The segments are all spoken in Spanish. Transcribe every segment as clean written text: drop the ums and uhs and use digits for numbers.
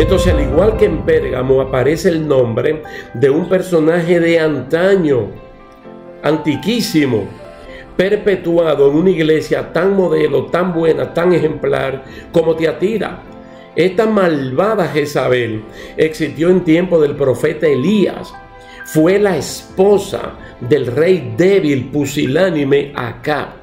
Entonces, al igual que en Pérgamo, aparece el nombre de un personaje de antaño, antiquísimo, perpetuado en una iglesia tan modelo, tan buena, tan ejemplar como Tiatira. Esta malvada Jezabel existió en tiempo del profeta Elías. Fue la esposa del rey débil, pusilánime Acab.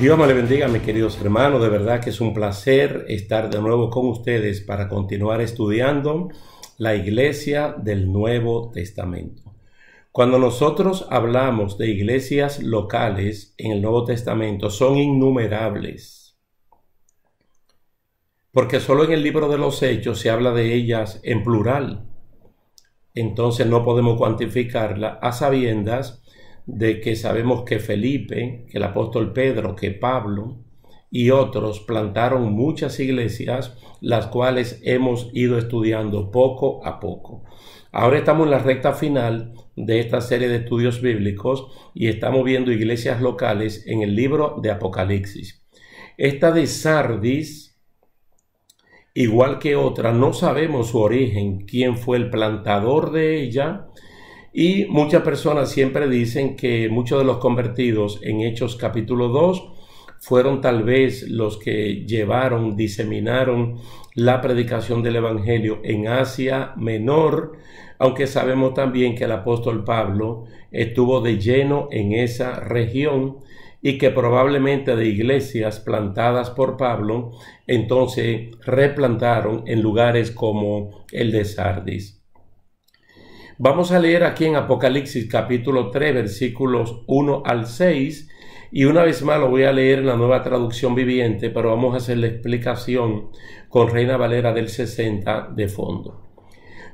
Dios me le bendiga, mis queridos hermanos. De verdad que es un placer estar de nuevo con ustedes para continuar estudiando la iglesia del Nuevo Testamento. Cuando nosotros hablamos de iglesias locales en el Nuevo Testamento, son innumerables. Porque solo en el libro de los Hechos se habla de ellas en plural. Entonces no podemos cuantificarla a sabiendas de que sabemos que Felipe, que el apóstol Pedro, que Pablo y otros plantaron muchas iglesias, las cuales hemos ido estudiando poco a poco. Ahora estamos en la recta final de esta serie de estudios bíblicos y estamos viendo iglesias locales en el libro de Apocalipsis. Esta de Sardis, igual que otra, no sabemos su origen, quién fue el plantador de ella. Y muchas personas siempre dicen que muchos de los convertidos en Hechos capítulo 2 fueron tal vez los que diseminaron la predicación del Evangelio en Asia Menor, aunque sabemos también que el apóstol Pablo estuvo de lleno en esa región y que probablemente de iglesias plantadas por Pablo, entonces replantaron en lugares como el de Sardis. Vamos a leer aquí en Apocalipsis capítulo 3 versículos 1 al 6 y una vez más lo voy a leer en la Nueva Traducción Viviente, pero vamos a hacer la explicación con Reina Valera del 60 de fondo.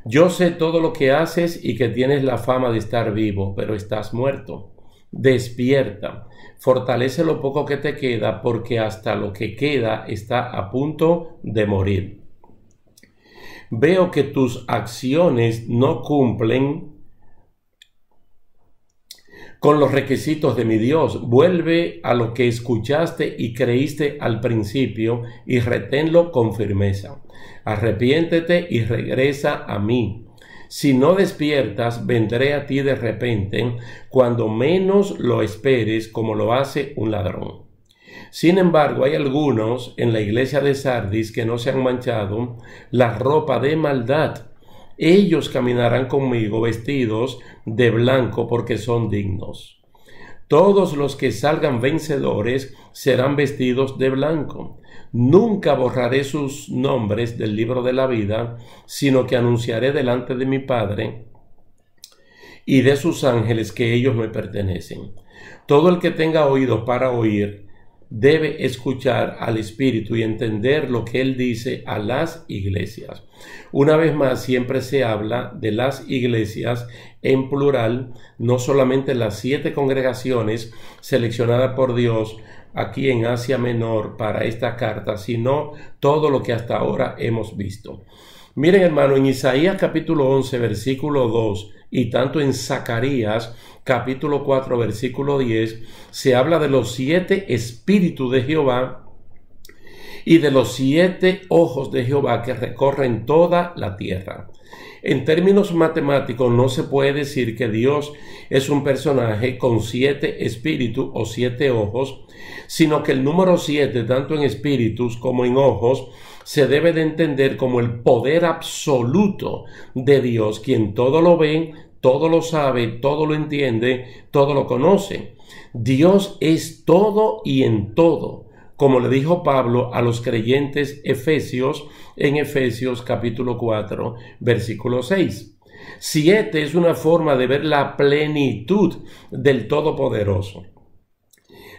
Yo sé todo lo que haces y que tienes la fama de estar vivo, pero estás muerto. Despierta, fortalece lo poco que te queda, porque hasta lo que queda está a punto de morir. Veo que tus acciones no cumplen con los requisitos de mi Dios. Vuelve a lo que escuchaste y creíste al principio y reténlo con firmeza. Arrepiéntete y regresa a mí. Si no despiertas, vendré a ti de repente, cuando menos lo esperes, como lo hace un ladrón. Sin embargo, hay algunos en la iglesia de Sardis que no se han manchado la ropa de maldad. Ellos caminarán conmigo vestidos de blanco porque son dignos. Todos los que salgan vencedores serán vestidos de blanco. Nunca borraré sus nombres del libro de la vida, sino que anunciaré delante de mi Padre y de sus ángeles que ellos me pertenecen. Todo el que tenga oídos para oír debe escuchar al Espíritu y entender lo que Él dice a las iglesias. Una vez más, siempre se habla de las iglesias en plural, no solamente las 7 congregaciones seleccionadas por Dios aquí en Asia Menor para esta carta, sino todo lo que hasta ahora hemos visto. Miren, hermano, en Isaías capítulo 11, versículo 2, y tanto en Zacarías capítulo 4, versículo 10, se habla de los 7 espíritus de Jehová y de los 7 ojos de Jehová que recorren toda la tierra. En términos matemáticos no se puede decir que Dios es un personaje con 7 espíritus o 7 ojos, sino que el número 7, tanto en espíritus como en ojos, se debe de entender como el poder absoluto de Dios, quien todo lo ve, todo lo sabe, todo lo entiende, todo lo conoce. Dios es todo y en todo, como le dijo Pablo a los creyentes efesios en Efesios capítulo 4, versículo 6. 7 es una forma de ver la plenitud del Todopoderoso.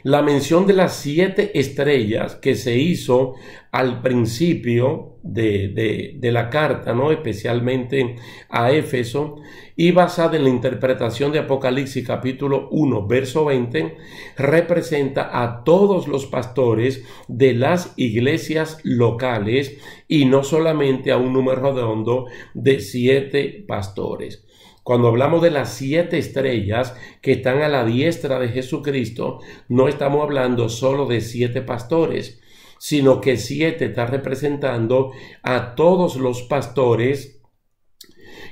La mención de las 7 estrellas que se hizo al principio de la carta, ¿no? Especialmente a Éfeso, y basada en la interpretación de Apocalipsis capítulo 1, verso 20, representa a todos los pastores de las iglesias locales y no solamente a un número redondo de 7 pastores. Cuando hablamos de las 7 estrellas que están a la diestra de Jesucristo, no estamos hablando solo de 7 pastores, sino que 7 está representando a todos los pastores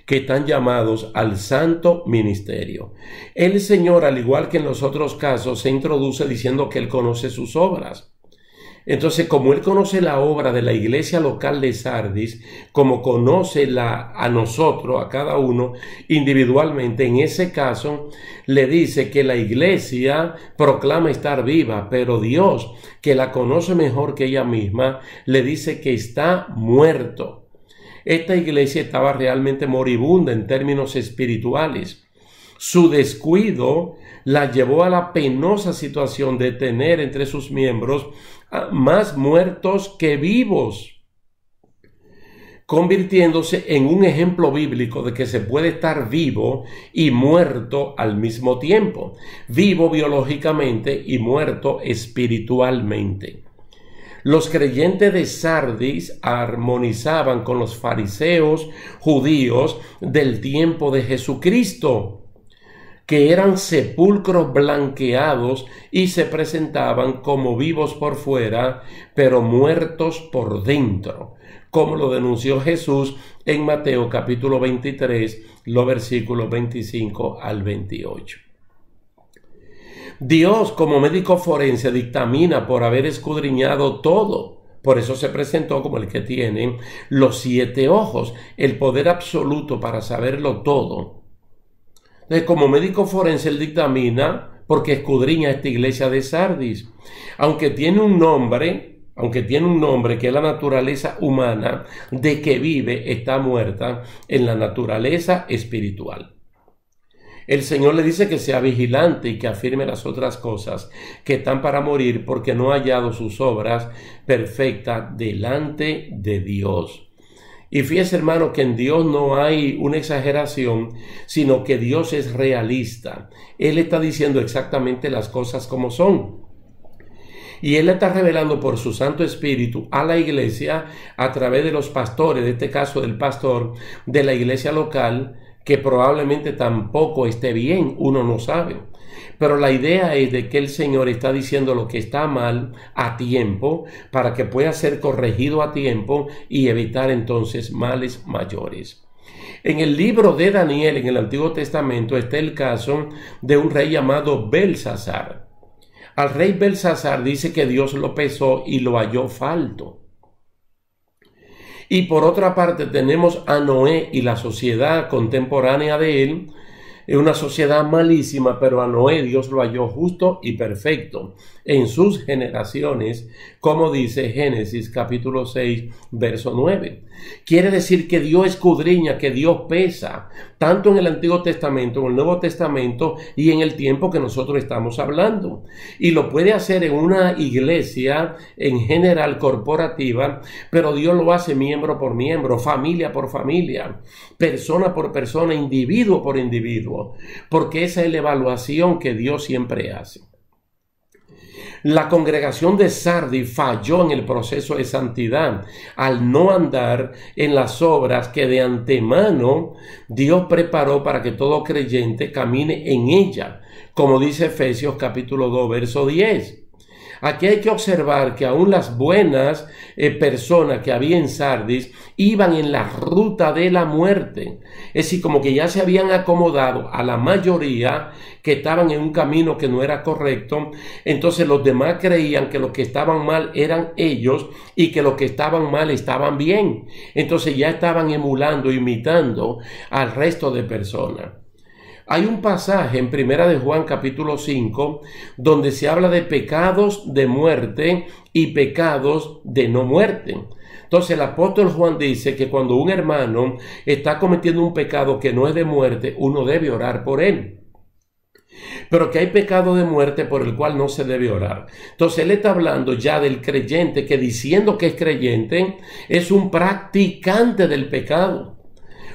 que están llamados al santo ministerio. El Señor, al igual que en los otros casos, se introduce diciendo que Él conoce sus obras. Entonces, como Él conoce la obra de la iglesia local de Sardis, como conoce a nosotros, a cada uno individualmente, en ese caso le dice que la iglesia proclama estar viva, pero Dios, que la conoce mejor que ella misma, le dice que está muerto. Esta iglesia estaba realmente moribunda en términos espirituales. Su descuido la llevó a la penosa situación de tener entre sus miembros más muertos que vivos, convirtiéndose en un ejemplo bíblico de que se puede estar vivo y muerto al mismo tiempo, vivo biológicamente y muerto espiritualmente. Los creyentes de Sardis armonizaban con los fariseos judíos del tiempo de Jesucristo, que eran sepulcros blanqueados y se presentaban como vivos por fuera, pero muertos por dentro, como lo denunció Jesús en Mateo capítulo 23, los versículos 25 al 28. Dios, como médico forense, dictamina por haber escudriñado todo. Por eso se presentó como el que tiene los 7 ojos, el poder absoluto para saberlo todo. Entonces, como médico forense, él dictamina porque escudriña esta iglesia de Sardis. Aunque tiene un nombre que es la naturaleza humana, de que vive, está muerta en la naturaleza espiritual. El Señor le dice que sea vigilante y que afirme las otras cosas que están para morir, porque no ha hallado sus obras perfectas delante de Dios. Y fíjese, hermano, que en Dios no hay una exageración, sino que Dios es realista. Él está diciendo exactamente las cosas como son. Y Él está revelando por su Santo Espíritu a la iglesia a través de los pastores, en este caso del pastor de la iglesia local, que probablemente tampoco esté bien, uno no sabe. Pero la idea es de que el Señor está diciendo lo que está mal a tiempo para que pueda ser corregido a tiempo y evitar entonces males mayores. En el libro de Daniel, en el Antiguo Testamento, está el caso de un rey llamado Belsasar. Al rey Belsasar dice que Dios lo pesó y lo halló falto. Y por otra parte tenemos a Noé y la sociedad contemporánea de él, es una sociedad malísima, pero a Noé Dios lo halló justo y perfecto en sus generaciones, como dice Génesis capítulo 6, verso 9. Quiere decir que Dios escudriña, que Dios pesa, tanto en el Antiguo Testamento, en el Nuevo Testamento y en el tiempo que nosotros estamos hablando. Y lo puede hacer en una iglesia en general corporativa, pero Dios lo hace miembro por miembro, familia por familia, persona por persona, individuo por individuo, porque esa es la evaluación que Dios siempre hace. La congregación de Sardis falló en el proceso de santidad al no andar en las obras que de antemano Dios preparó para que todo creyente camine en ella, como dice Efesios capítulo 2, verso 10. Aquí hay que observar que aún las buenas personas que había en Sardis iban en la ruta de la muerte. Es decir, como que ya se habían acomodado a la mayoría que estaban en un camino que no era correcto. Entonces los demás creían que los que estaban mal eran ellos y que los que estaban mal estaban bien. Entonces ya estaban emulando, imitando al resto de personas. Hay un pasaje en Primera de Juan capítulo 5 donde se habla de pecados de muerte y pecados de no muerte. Entonces el apóstol Juan dice que cuando un hermano está cometiendo un pecado que no es de muerte, uno debe orar por él. pero que hay pecado de muerte por el cual no se debe orar. Entonces él está hablando ya del creyente que, diciendo que es creyente, es un practicante del pecado.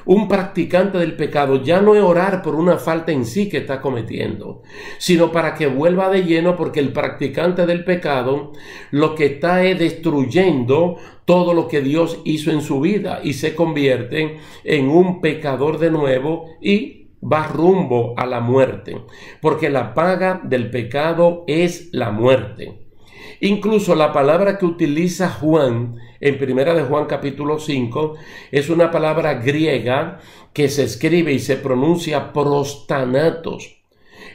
Un practicante del pecado ya no es orar por una falta en sí que está cometiendo, sino para que vuelva de lleno, porque el practicante del pecado lo que está es destruyendo todo lo que Dios hizo en su vida y se convierte en un pecador de nuevo y va rumbo a la muerte, porque la paga del pecado es la muerte. Incluso la palabra que utiliza Juan en Primera de Juan capítulo 5 es una palabra griega que se escribe y se pronuncia prostanatos.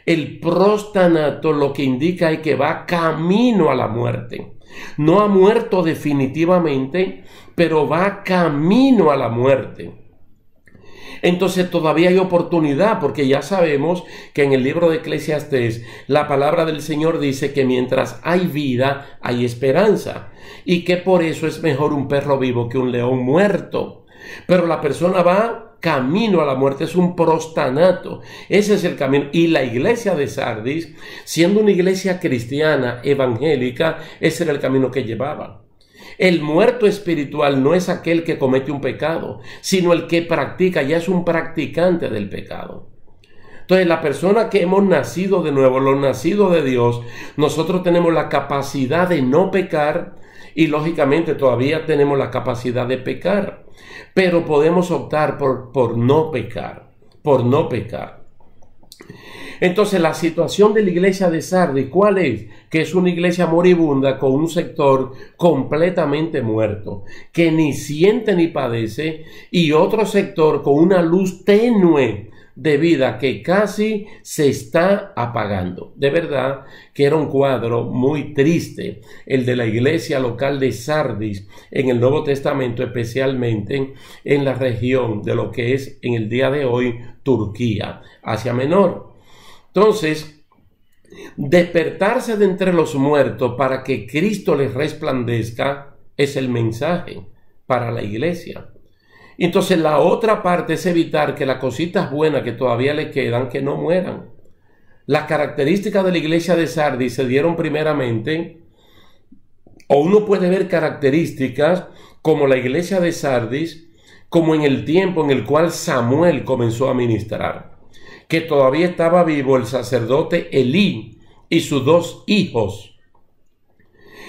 El prostanato lo que indica es que va camino a la muerte. No ha muerto definitivamente, pero va camino a la muerte. Entonces todavía hay oportunidad, porque ya sabemos que en el libro de Eclesiastés la palabra del Señor dice que mientras hay vida hay esperanza, y que por eso es mejor un perro vivo que un león muerto. Pero la persona va camino a la muerte, es un prostanato. Ese es el camino. Y la iglesia de Sardis, siendo una iglesia cristiana evangélica, ese era el camino que llevaba. El muerto espiritual no es aquel que comete un pecado, sino el que practica, ya es un practicante del pecado. Entonces, la persona que hemos nacido de nuevo, los nacidos de Dios, nosotros tenemos la capacidad de no pecar y lógicamente todavía tenemos la capacidad de pecar, pero podemos optar por no pecar, por no pecar. Entonces, la situación de la iglesia de Sardis, ¿cuál es? Que es una iglesia moribunda con un sector completamente muerto, que ni siente ni padece, y otro sector con una luz tenue de vida que casi se está apagando. De verdad que era un cuadro muy triste el de la iglesia local de Sardis en el Nuevo Testamento, especialmente en la región de lo que es en el día de hoy Turquía, Asia Menor. Entonces, despertarse de entre los muertos para que Cristo les resplandezca es el mensaje para la iglesia. Entonces, la otra parte es evitar que las cositas buenas que todavía le quedan, que no mueran. Las características de la iglesia de Sardis se dieron primeramente, o uno puede ver características como la iglesia de Sardis, como en el tiempo en el cual Samuel comenzó a ministrar, que todavía estaba vivo el sacerdote Elí y sus dos hijos.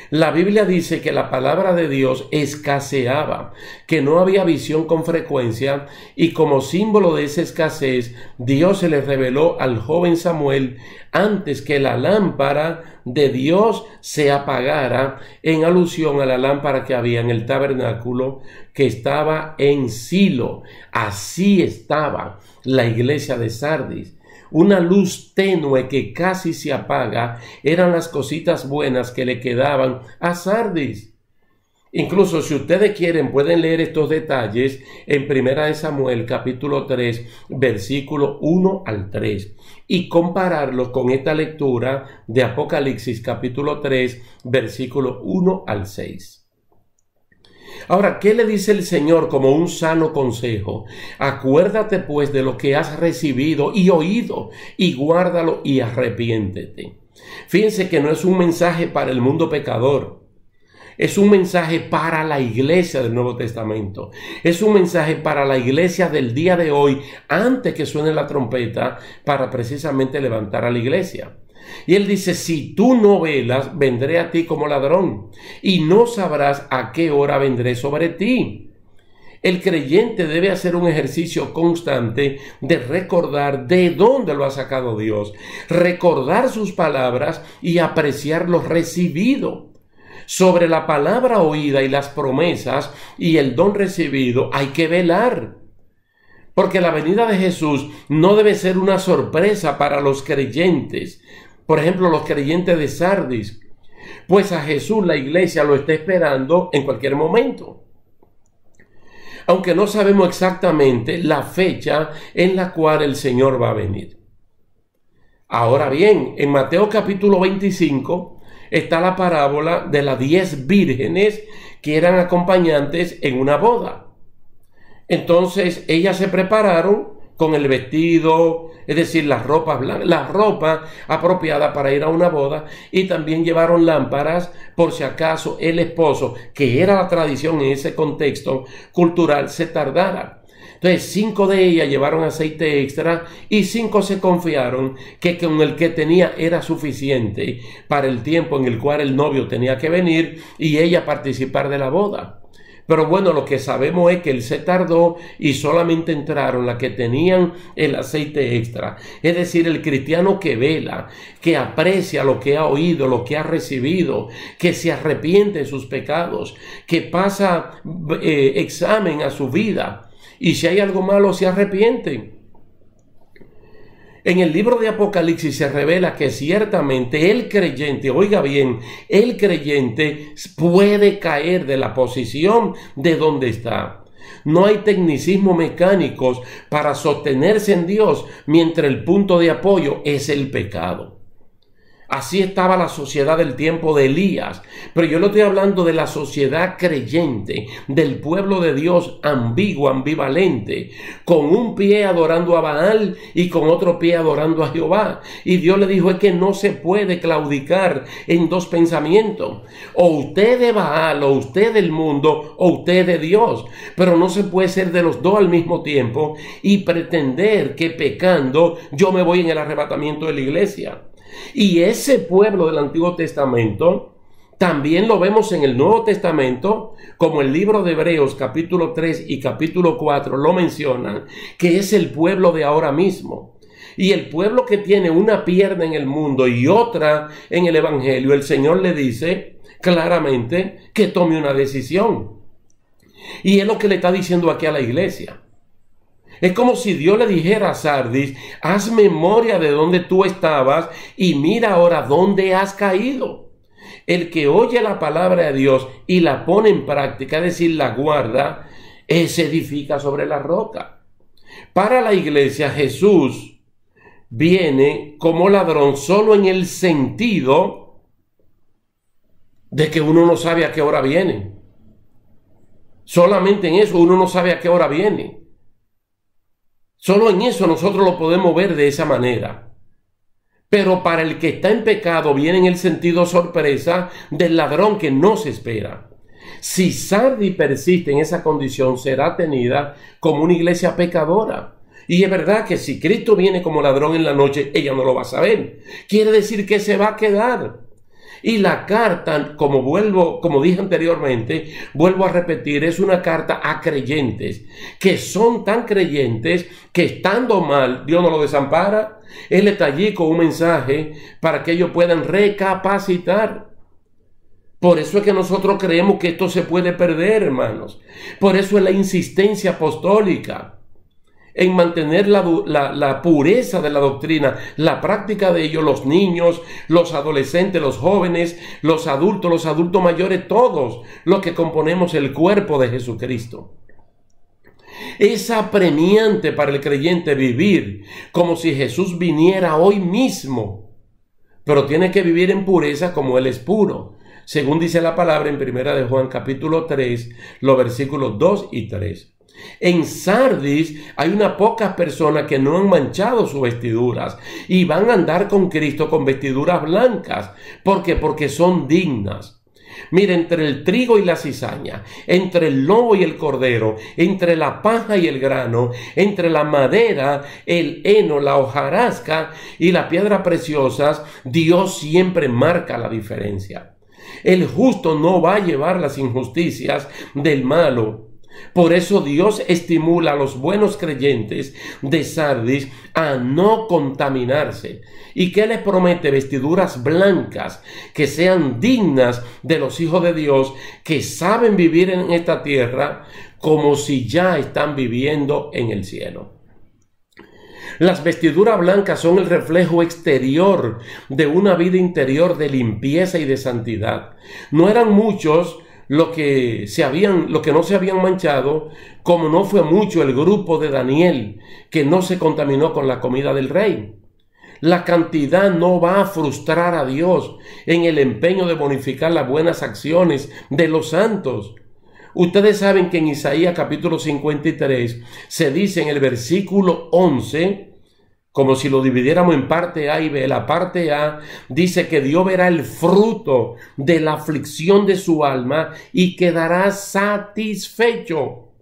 La Biblia dice que la palabra de Dios escaseaba, que no había visión con frecuencia, y como símbolo de esa escasez, Dios se le reveló al joven Samuel antes que la lámpara de Dios se apagara, en alusión a la lámpara que había en el tabernáculo que estaba en Silo. Así estaba la iglesia de Sardis. Una luz tenue que casi se apaga, eran las cositas buenas que le quedaban a Sardis. Incluso si ustedes quieren pueden leer estos detalles en 1 Samuel capítulo 3 versículo 1 al 3 y compararlos con esta lectura de Apocalipsis capítulo 3 versículo 1 al 6. Ahora, ¿qué le dice el Señor como un sano consejo? Acuérdate pues de lo que has recibido y oído, y guárdalo y arrepiéntete. Fíjense que no es un mensaje para el mundo pecador. Es un mensaje para la iglesia del Nuevo Testamento. Es un mensaje para la iglesia del día de hoy, antes que suene la trompeta, para precisamente levantar a la iglesia. Y él dice, si tú no velas, vendré a ti como ladrón, y no sabrás a qué hora vendré sobre ti. El creyente debe hacer un ejercicio constante de recordar de dónde lo ha sacado Dios, recordar sus palabras y apreciar lo recibido. Sobre la palabra oída y las promesas y el don recibido hay que velar. Porque la venida de Jesús no debe ser una sorpresa para los creyentes. Por ejemplo, los creyentes de Sardis, pues a Jesús la iglesia lo está esperando en cualquier momento. Aunque no sabemos exactamente la fecha en la cual el Señor va a venir. Ahora bien, en Mateo capítulo 25 está la parábola de las 10 vírgenes que eran acompañantes en una boda. Entonces ellas se prepararon con el vestido, es decir, las ropas blancas, la ropa apropiada para ir a una boda, y también llevaron lámparas por si acaso el esposo, que era la tradición en ese contexto cultural, se tardara. Entonces 5 de ellas llevaron aceite extra y 5 se confiaron que con el que tenía era suficiente para el tiempo en el cual el novio tenía que venir y ella participar de la boda. Pero bueno, lo que sabemos es que él se tardó y solamente entraron las que tenían el aceite extra. Es decir, el cristiano que vela, que aprecia lo que ha oído, lo que ha recibido, que se arrepiente de sus pecados, que pasa examen a su vida y si hay algo malo se arrepiente. En el libro de Apocalipsis se revela que ciertamente el creyente, oiga bien, el creyente puede caer de la posición de donde está. No hay tecnicismos mecánicos para sostenerse en Dios mientras el punto de apoyo es el pecado. Así estaba la sociedad del tiempo de Elías, pero yo no estoy hablando de la sociedad creyente, del pueblo de Dios ambiguo, ambivalente, con un pie adorando a Baal y con otro pie adorando a Jehová. Y Dios le dijo, es que no se puede claudicar en dos pensamientos, o usted de Baal, o usted del mundo, o usted de Dios, pero no se puede ser de los dos al mismo tiempo y pretender que pecando yo me voy en el arrebatamiento de la iglesia. Y ese pueblo del Antiguo Testamento también lo vemos en el Nuevo Testamento, como el libro de Hebreos capítulo 3 y capítulo 4 lo mencionan, que es el pueblo de ahora mismo. Y el pueblo que tiene una pierna en el mundo y otra en el Evangelio, el Señor le dice claramente que tome una decisión. Y es lo que le está diciendo aquí a la iglesia. Es como si Dios le dijera a Sardis, haz memoria de dónde tú estabas y mira ahora dónde has caído. El que oye la palabra de Dios y la pone en práctica, es decir, la guarda, se edifica sobre la roca. Para la iglesia, Jesús viene como ladrón solo en el sentido de que uno no sabe a qué hora viene. Solamente en eso uno no sabe a qué hora viene. Solo en eso nosotros lo podemos ver de esa manera. Pero para el que está en pecado viene en el sentido sorpresa del ladrón que no se espera. Si Sardis persiste en esa condición, será tenida como una iglesia pecadora. Y es verdad que si Cristo viene como ladrón en la noche, ella no lo va a saber. Quiere decir que se va a quedar. Y la carta, como dije anteriormente, vuelvo a repetir, es una carta a creyentes, que son tan creyentes que estando mal, Dios no lo desampara. Él está allí con un mensaje para que ellos puedan recapacitar. Por eso es que nosotros creemos que esto se puede perder, hermanos. Por eso es la insistencia apostólica en mantener la pureza de la doctrina, la práctica de ello, los niños, los adolescentes, los jóvenes, los adultos mayores, todos los que componemos el cuerpo de Jesucristo. Es apremiante para el creyente vivir como si Jesús viniera hoy mismo, pero tiene que vivir en pureza como Él es puro, según dice la palabra en 1 de Juan capítulo 3, los versículos 2 y 3. En Sardis hay unas pocas personas que no han manchado sus vestiduras y van a andar con Cristo con vestiduras blancas. ¿Por qué? Porque son dignas. Mira, entre el trigo y la cizaña, entre el lobo y el cordero, entre la paja y el grano, entre la madera, el heno, la hojarasca y la piedra preciosas, Dios siempre marca la diferencia. El justo no va a llevar las injusticias del malo. Por eso Dios estimula a los buenos creyentes de Sardis a no contaminarse. ¿Y qué les promete? Vestiduras blancas que sean dignas de los hijos de Dios, que saben vivir en esta tierra como si ya están viviendo en el cielo. Las vestiduras blancas son el reflejo exterior de una vida interior de limpieza y de santidad. No eran muchos los que no se habían manchado, como no fue mucho el grupo de Daniel, que no se contaminó con la comida del rey. La cantidad no va a frustrar a Dios en el empeño de bonificar las buenas acciones de los santos. Ustedes saben que en Isaías capítulo 53 se dice en el versículo 11, como si lo dividiéramos en parte A y B, la parte A dice que Dios verá el fruto de la aflicción de su alma y quedará satisfecho.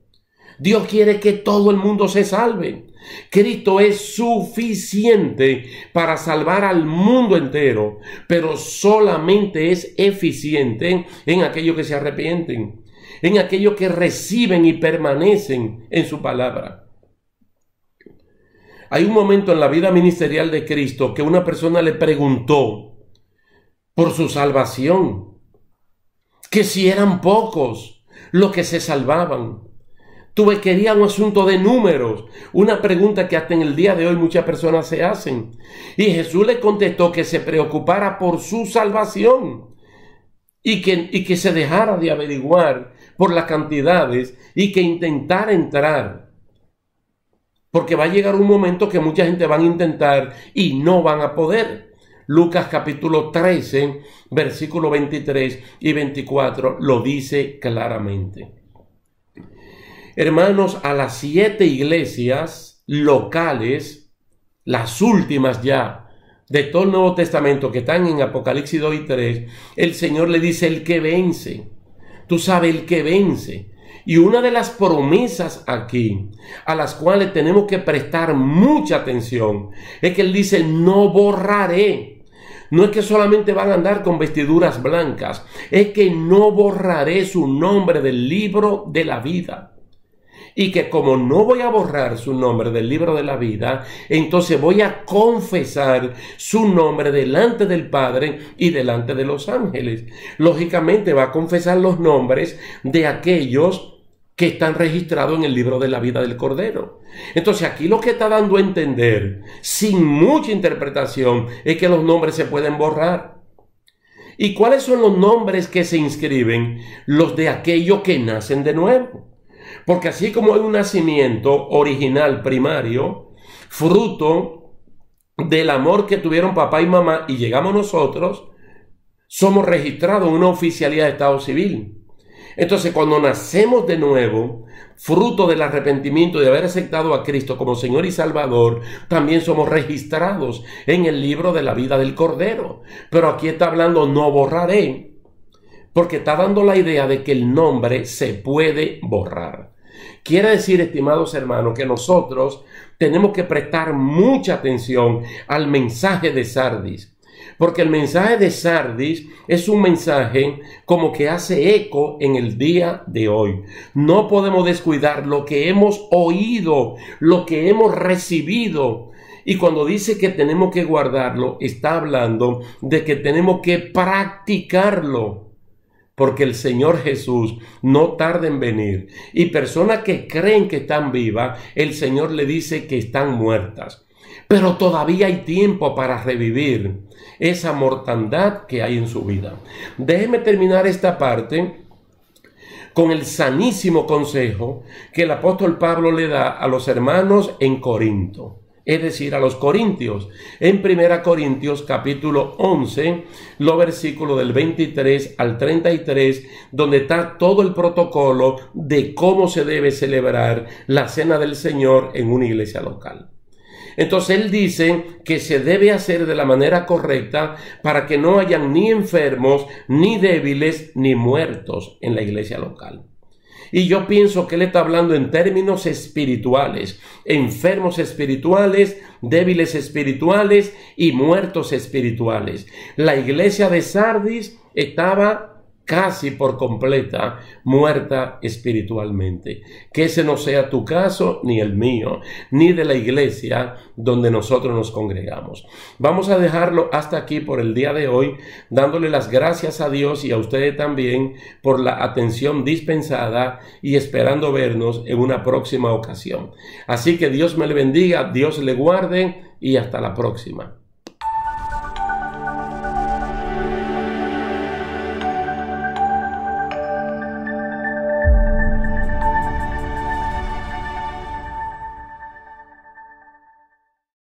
Dios quiere que todo el mundo se salve. Cristo es suficiente para salvar al mundo entero, pero solamente es eficiente en aquellos que se arrepienten, en aquellos que reciben y permanecen en su palabra. Hay un momento en la vida ministerial de Cristo que una persona le preguntó por su salvación, que si eran pocos los que se salvaban. Quería un asunto de números, una pregunta que hasta en el día de hoy muchas personas se hacen. Y Jesús le contestó que se preocupara por su salvación y que se dejara de averiguar por las cantidades y que intentara entrar. Porque va a llegar un momento que mucha gente van a intentar y no van a poder. Lucas capítulo 13, versículos 23 y 24 lo dice claramente. Hermanos, a las 7 iglesias locales, las últimas ya de todo el Nuevo Testamento que están en Apocalipsis 2 y 3, el Señor le dice el que vence. Tú sabes, el que vence. Y una de las promesas aquí, a las cuales tenemos que prestar mucha atención, es que Él dice, no borraré. No es que solamente van a andar con vestiduras blancas, es que no borraré su nombre del libro de la vida. Y que como no voy a borrar su nombre del libro de la vida, entonces voy a confesar su nombre delante del Padre y delante de los ángeles. Lógicamente va a confesar los nombres de aquellos que están registrados en el libro de la vida del Cordero. Entonces aquí lo que está dando a entender, sin mucha interpretación, es que los nombres se pueden borrar. ¿Y cuáles son los nombres que se inscriben? Los de aquellos que nacen de nuevo. Porque así como hay un nacimiento original, primario, fruto del amor que tuvieron papá y mamá y llegamos nosotros, somos registrados en una oficialidad de estado civil. Entonces, cuando nacemos de nuevo, fruto del arrepentimiento de haber aceptado a Cristo como Señor y Salvador, también somos registrados en el libro de la vida del Cordero. Pero aquí está hablando no borraré, porque está dando la idea de que el nombre se puede borrar. Quiere decir, estimados hermanos, que nosotros tenemos que prestar mucha atención al mensaje de Sardis. Porque el mensaje de Sardis es un mensaje como que hace eco en el día de hoy. No podemos descuidar lo que hemos oído, lo que hemos recibido. Y cuando dice que tenemos que guardarlo, está hablando de que tenemos que practicarlo. Porque el Señor Jesús no tarda en venir. Y personas que creen que están vivas, el Señor le dice que están muertas. Pero todavía hay tiempo para revivir esa mortandad que hay en su vida. Déjeme terminar esta parte con el sanísimo consejo que el apóstol Pablo le da a los hermanos en Corinto, es decir, a los corintios. En 1 Corintios capítulo 11, los versículos del 23 al 33, donde está todo el protocolo de cómo se debe celebrar la cena del Señor en una iglesia local. Entonces él dice que se debe hacer de la manera correcta para que no hayan ni enfermos, ni débiles, ni muertos en la iglesia local. Y yo pienso que él está hablando en términos espirituales, enfermos espirituales, débiles espirituales y muertos espirituales. La iglesia de Sardis estaba casi por completa muerta espiritualmente. Que ese no sea tu caso, ni el mío, ni de la iglesia donde nosotros nos congregamos. Vamos a dejarlo hasta aquí por el día de hoy, dándole las gracias a Dios y a ustedes también por la atención dispensada y esperando vernos en una próxima ocasión. Así que Dios me le bendiga, Dios le guarde y hasta la próxima.